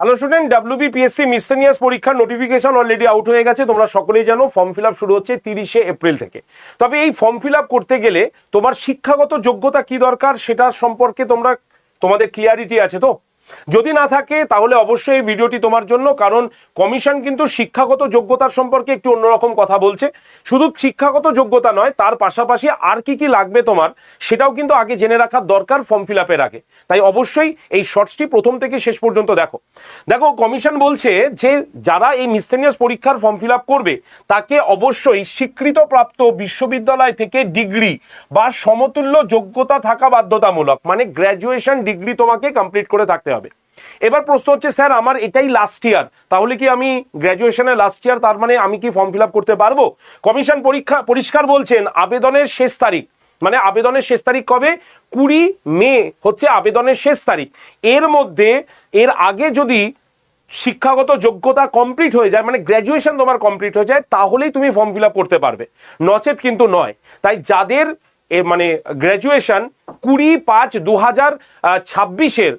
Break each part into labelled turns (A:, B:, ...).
A: Hello student, WBPSC মিসসেলিনিয়াস পরীক্ষার notification already out হয়ে গেছে। তোমরা সকলেই জানো ফর্ম ফিল আপ শুরু হচ্ছে 30শে এপ্রিল থেকে। তবে এই ফর্ম ফিল আপ করতে গেলে তোমার শিক্ষাগত যোগ্যতা কি দরকার সেটার সম্পর্কে তোমাদের ক্লিয়ারিটি আছে তো? যদি না থাকে তাহলে অবশ্যই এই ভিডিওটি তোমার জন্য, কারণ কমিশন কিন্তু শিক্ষাগত যোগ্যতার সম্পর্কে একটু অন্যরকম কথা বলছে। শুধু শিক্ষাগত যোগ্যতা নয়, তার পাশাপাশি আর কি কি লাগবে তোমার সেটাও কিন্তু আগে জেনে রাখার দরকার ফর্ম ফিল আপের আগে। তাই অবশ্যই এই শর্টসটি প্রথম থেকে শেষ পর্যন্ত দেখো। কমিশন বলছে যে যারা এই মিসসেলিনিয়াস পরীক্ষার ফর্ম ফিল আপ করবে তাকে অবশ্যই স্বীকৃতপ্রাপ্ত বিশ্ববিদ্যালয় থেকে ডিগ্রি বা সমতুল্য যোগ্যতা থাকা বাধ্যতামূলক, মানে গ্র্যাজুয়েশন ডিগ্রি তোমাকে কমপ্লিট করে থাকতে হবে। এবার প্রশ্ন হচ্ছে, স্যার আমার এটাই লাস্ট ইয়ার, তাহলে কি আমি গ্র্যাজুয়েশনের লাস্ট ইয়ার, তার মানে আমি কি ফর্ম ফিল আপ করতে পারবো? কমিশন পরিষ্কার বলছেন আবেদনের শেষ তারিখ, মানে আবেদনের শেষ তারিখ কবে? 20 মে হচ্ছে আবেদনের শেষ তারিখ। এর মধ্যে এর আগে যদি শিক্ষাগত যোগ্যতা কমপ্লিট হয়ে যায়, মানে গ্র্যাজুয়েশন তোমার কমপ্লিট হয়ে যায়, তাহলেই তুমি ফর্ম ফিল আপ করতে পারবে, নচেত কিন্তু নয়। তাই যাদের মানে গ্র্যাজুয়েশন 20/5/2026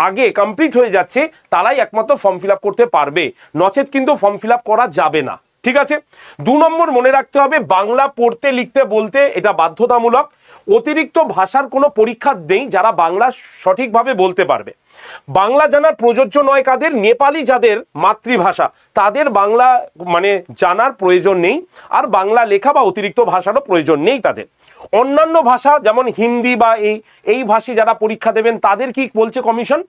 A: আগে কমপ্লিট হয়ে যাচ্ছে তারাই একমাত্র ফর্ম ফিল আপ করতে পারবে, নচেত কিন্তু ফর্ম ফিল আপ করা যাবে না। ঠিক আছে। 2 নম্বর মনে রাখতে হবে, বাংলা পড়তে লিখতে বলতে এটা বাধ্যতামূলক। অতিরিক্ত ভাষার কোনো পরীক্ষা নেই যারা বাংলা সঠিকভাবে বলতে পারবে। বাংলা জানার প্রযোজ্য নয় কাদের? নেপালি যাদের মাতৃভাষা তাদের বাংলা মানে জানার প্রয়োজন নেই, আর বাংলা লেখা বা অতিরিক্ত ভাষারও প্রয়োজন নেই তাদের। অন্যান্য ভাষা যেমন হিন্দি বা এই ভাষী যারা পরীক্ষা দেবেন তাদের কি বলছে কমিশন?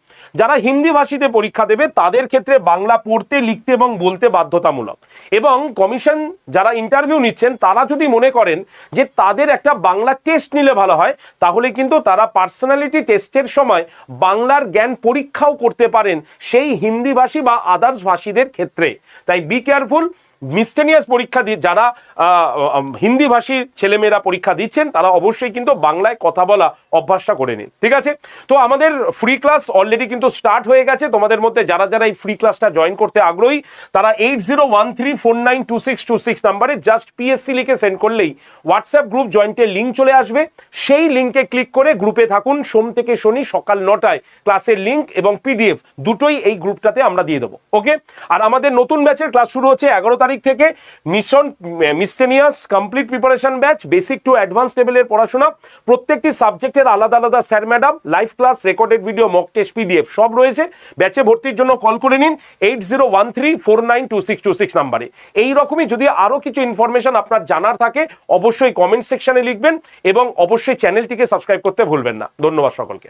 A: যারা হিন্দি ভাষীতে পরীক্ষা দেবে তাদের ক্ষেত্রে বাংলা পড়তে লিখতে এবং বলতে বাধ্যতামূলক। এবং কমিশন যারা ইন্টারভিউ নিচ্ছেন তারা যদি মনে করেন যে তাদের একটা বাংলা টেস্ট নিলে ভালো হয়, তাহলে কিন্তু তারা পার্সোনালিটি টেস্টের সময় বাংলার জ্ঞান পরীক্ষাও করতে পারেন সেই হিন্দি ভাষী বা আদার্স ভাষীদের ক্ষেত্রে। তাই বি কেয়ারফুল। মিসসেলিনিয়াস পরীক্ষা দিয়ে যারা হিন্দি ভাষী ছেলেমেয়েরা পরীক্ষা দিচ্ছেন তারা অবশ্যই কিন্তু বাংলায় কথা বলা অভ্যাসটা করে নিন। ঠিক আছে। তো আমাদের ফ্রি ক্লাস অলরেডি কিন্তু স্টার্ট হয়ে গেছে। তোমাদের মধ্যে যারা যারা এই ফ্রি ক্লাসটা জয়েন করতে আগ্রহী তারা 8013492626 নাম্বারে জাস্ট পিএসসি লিখে সেন্ড করলেই হোয়াটসঅ্যাপ গ্রুপ জয়েন্টের লিঙ্ক চলে আসবে। সেই লিঙ্কে ক্লিক করে গ্রুপে থাকুন। সোম থেকে শনি সকাল 9টায় ক্লাসের লিঙ্ক এবং পিডিএফ দুটোই এই গ্রুপটাতে আমরা দিয়ে দেবো। ওকে। আর আমাদের নতুন ব্যাচের ক্লাস শুরু হচ্ছে 11 তারিখ থেকে। মিসসেলিনিয়াস complete preparation batch, basic to advance লেভেলের পড়াশোনা, প্রত্যেকটি সাবজেক্টের আলাদা আলাদা sir madam, live class, recorded video, mock test, PDF সব রয়েছে। ব্যাচে ভর্তির জন্য কল করে নিন 8013492626 নাম্বারে। এই রকমই যদি আরো কিছু ইনফরমেশন আপনার জানার থাকে অবশ্যই কমেন্ট সেকশনে লিখবেন এবং অবশ্যই চ্যানেলটিকে সাবস্ক্রাইব করতে ভুলবেন না। ধন্যবাদ সকলকে।